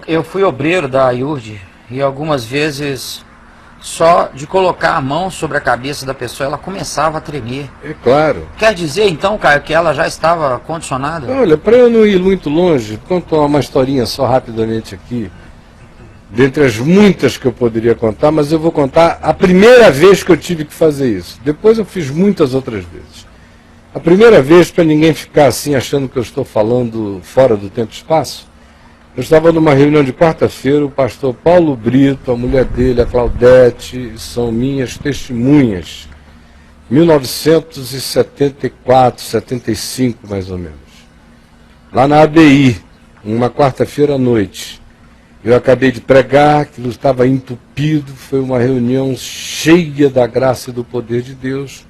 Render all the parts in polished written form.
Eu fui obreiro da IURD e algumas vezes só de colocar a mão sobre a cabeça da pessoa ela começava a tremer. É claro. Quer dizer então, Caio, que ela já estava condicionada? Olha, para eu não ir muito longe, conto uma historinha só rapidamente aqui, dentre as muitas que eu poderia contar, mas eu vou contar a primeira vez que eu tive que fazer isso. Depois eu fiz muitas outras vezes. A primeira vez, para ninguém ficar assim achando que eu estou falando fora do tempo e espaço, eu estava numa reunião de quarta-feira, o pastor Paulo Brito, a mulher dele, a Claudete, são minhas testemunhas. 1974, 75 mais ou menos. Lá na ABI, uma quarta-feira à noite. Eu acabei de pregar, aquilo estava entupido, foi uma reunião cheia da graça e do poder de Deus.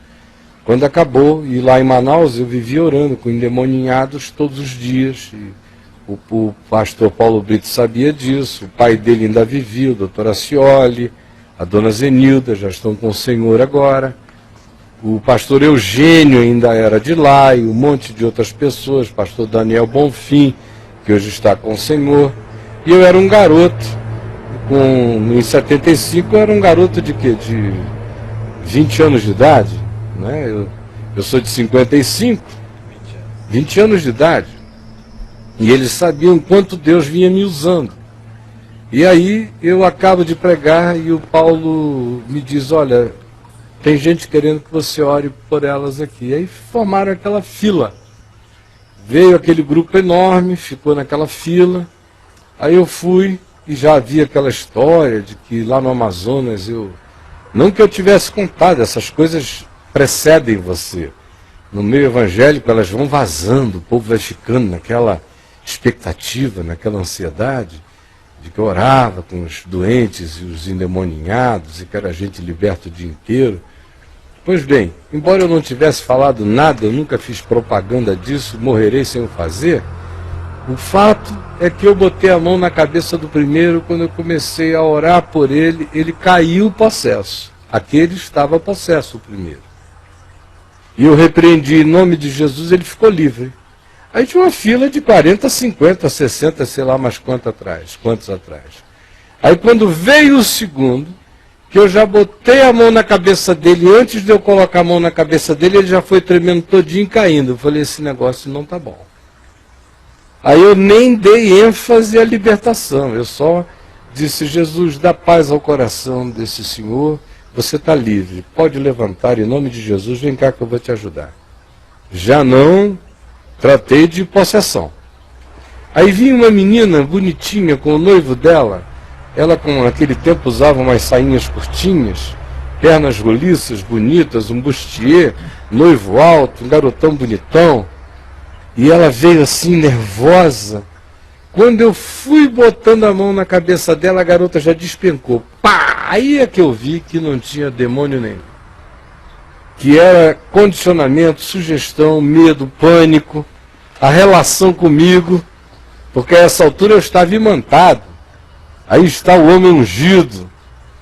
Quando acabou, e lá em Manaus eu vivia orando com endemoninhados todos os dias. E o pastor Paulo Brito sabia disso, o pai dele ainda vivia, o doutor Acioli, a dona Zenilda, já estão com o Senhor agora. O pastor Eugênio ainda era de lá, e um monte de outras pessoas, pastor Daniel Bonfim, que hoje está com o Senhor. E eu era um garoto, em 75 eu era um garoto de quê? De 20 anos de idade, né? Eu sou de 55, 20 anos de idade. E eles sabiam quanto Deus vinha me usando. E aí eu acabo de pregar e o Paulo me diz, olha, tem gente querendo que você ore por elas aqui. E aí formaram aquela fila. Veio aquele grupo enorme, ficou naquela fila. Aí eu fui e já havia aquela história de que lá no Amazonas não que eu tivesse contado, essas coisas precedem você. No meio evangélico elas vão vazando, o povo vai ficando naquela expectativa, naquela ansiedade, de que eu orava com os doentes e os endemoninhados e que era gente liberta o dia inteiro. Pois bem, embora eu não tivesse falado nada, eu nunca fiz propaganda disso, morrerei sem o fazer, o fato é que eu botei a mão na cabeça do primeiro, quando eu comecei a orar por ele, ele caiu possesso. Aquele estava possesso, o primeiro. E eu repreendi em nome de Jesus, ele ficou livre. Aí tinha uma fila de 40, 50, 60, sei lá mais quantos atrás. Aí quando veio o segundo, que eu já botei a mão na cabeça dele, antes de eu colocar a mão na cabeça dele, ele já foi tremendo todinho e caindo. Eu falei, esse negócio não tá bom. Aí eu nem dei ênfase à libertação, eu só disse, Jesus, dá paz ao coração desse senhor, você está livre, pode levantar em nome de Jesus, vem cá que eu vou te ajudar. Já não tratei de possessão. Aí vinha uma menina bonitinha com o noivo dela, ela com naquele tempo usava umas sainhas curtinhas, pernas roliças, bonitas, um bustier, noivo alto, um garotão bonitão, e ela veio assim nervosa. Quando eu fui botando a mão na cabeça dela, a garota já despencou. Pá! Aí é que eu vi que não tinha demônio nenhum. Que era condicionamento, sugestão, medo, pânico, a relação comigo, porque a essa altura eu estava imantado. Aí está o homem ungido.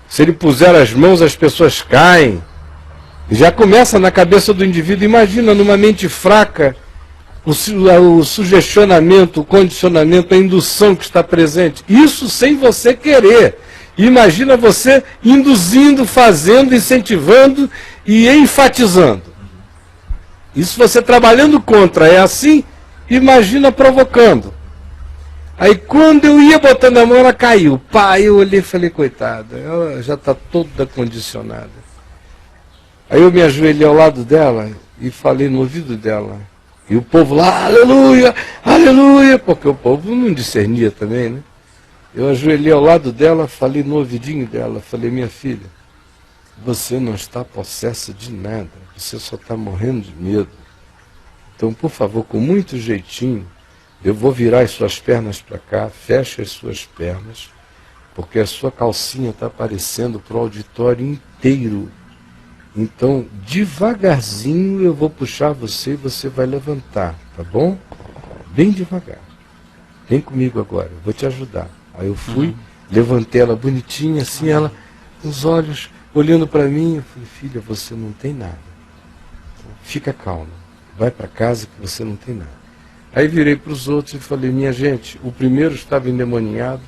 Se ele puser as mãos, as pessoas caem. E já começa na cabeça do indivíduo. Imagina, numa mente fraca, o sugestionamento, o condicionamento, a indução que está presente. Isso sem você querer. Imagina você induzindo, fazendo, incentivando e enfatizando. Isso você trabalhando contra. É assim? Imagina provocando. Aí quando eu ia botando a mão, ela caiu. Pá, eu olhei e falei, coitada, ela já está toda condicionada. Aí eu me ajoelhei ao lado dela e falei no ouvido dela. E o povo lá, aleluia, aleluia, porque o povo não discernia também, né? Eu ajoelhei ao lado dela, falei no ouvidinho dela, falei, minha filha, você não está possessa de nada, você só está morrendo de medo. Então, por favor, com muito jeitinho, eu vou virar as suas pernas para cá, feche as suas pernas, porque a sua calcinha está aparecendo para o auditório inteiro. Então, devagarzinho eu vou puxar você e você vai levantar, tá bom? Bem devagar. Vem comigo agora, eu vou te ajudar. Aí eu fui, levantei ela bonitinha, assim, ela com os olhos olhando para mim. Eu falei, filha, você não tem nada. Fica calma, vai para casa que você não tem nada. Aí virei para os outros e falei, minha gente, o primeiro estava endemoniado,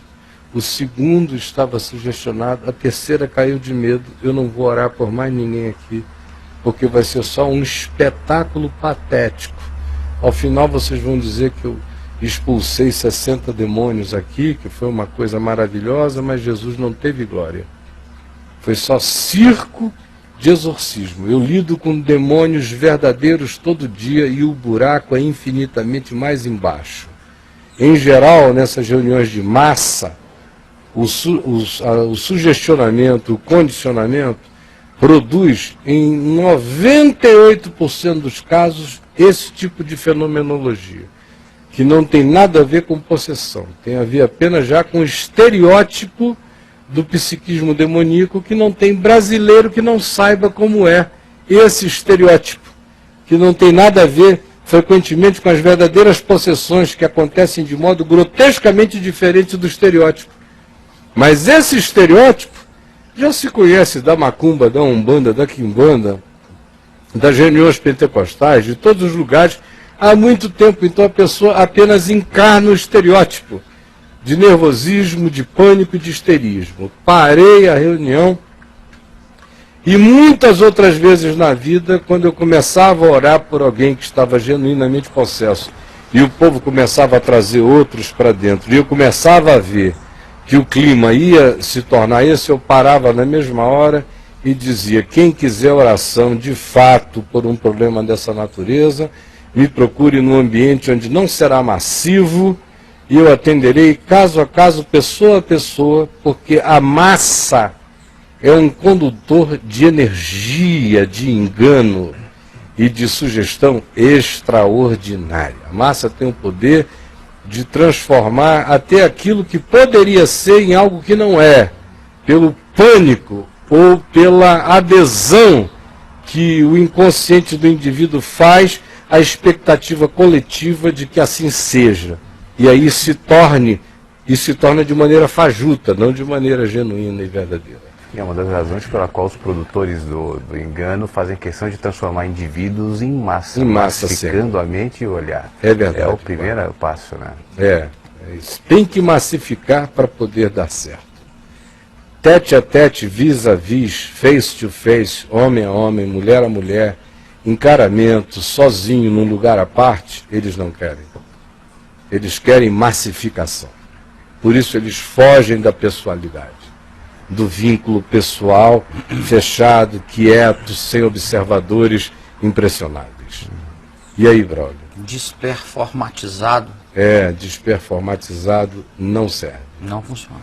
o segundo estava sugestionado, a terceira caiu de medo, eu não vou orar por mais ninguém aqui, porque vai ser só um espetáculo patético. Ao final vocês vão dizer que eu expulsei 60 demônios aqui, que foi uma coisa maravilhosa, mas Jesus não teve glória. Foi só circo de exorcismo. Eu lido com demônios verdadeiros todo dia e o buraco é infinitamente mais embaixo. Em geral, nessas reuniões de massa, o sugestionamento, o condicionamento, produz em 98% dos casos esse tipo de fenomenologia, que não tem nada a ver com possessão, tem a ver apenas já com o estereótipo do psiquismo demoníaco, que não tem brasileiro que não saiba como é esse estereótipo, que não tem nada a ver frequentemente com as verdadeiras possessões que acontecem de modo grotescamente diferente do estereótipo. Mas esse estereótipo já se conhece da macumba, da umbanda, da quimbanda, das reuniões pentecostais, de todos os lugares, há muito tempo. Então a pessoa apenas encarna o estereótipo de nervosismo, de pânico e de histerismo. Parei a reunião e muitas outras vezes na vida, quando eu começava a orar por alguém que estava genuinamente possesso, e o povo começava a trazer outros para dentro, e eu começava a ver que o clima ia se tornar esse, eu parava na mesma hora e dizia, quem quiser oração de fato por um problema dessa natureza, me procure num ambiente onde não será massivo, e eu atenderei caso a caso, pessoa a pessoa, porque a massa é um condutor de energia, de engano e de sugestão extraordinária. A massa tem o poder de transformar até aquilo que poderia ser em algo que não é, pelo pânico ou pela adesão que o inconsciente do indivíduo faz à expectativa coletiva de que assim seja. E aí se torna de maneira fajuta, não de maneira genuína e verdadeira. E é uma das razões pela qual os produtores do engano fazem questão de transformar indivíduos em massa, massificando a mente e o olhar. É verdade. É o primeiro passo, né? É isso. Tem que massificar para poder dar certo. Tete a tete, vis a vis, face to face, homem a homem, mulher a mulher, encaramento, sozinho, num lugar à parte, eles não querem. Eles querem massificação. Por isso eles fogem da pessoalidade, do vínculo pessoal, fechado, quieto, sem observadores impressionáveis. E aí, brother? Desperformatizado Desperformatizado não serve. não funciona.